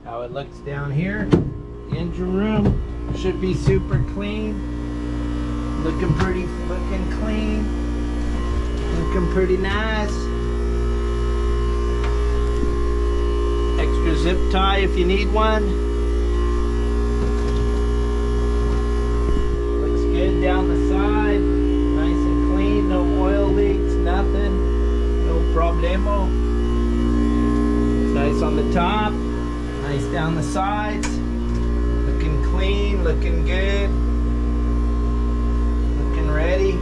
how it looks down here. The engine room should be super clean. Looking clean. Looking pretty nice. Extra zip tie if you need one. Looks good down the side. Nice and clean, no oil leaks, nothing. No problemo. Nice on the top. Nice down the sides. Looking clean, looking good. Looking ready.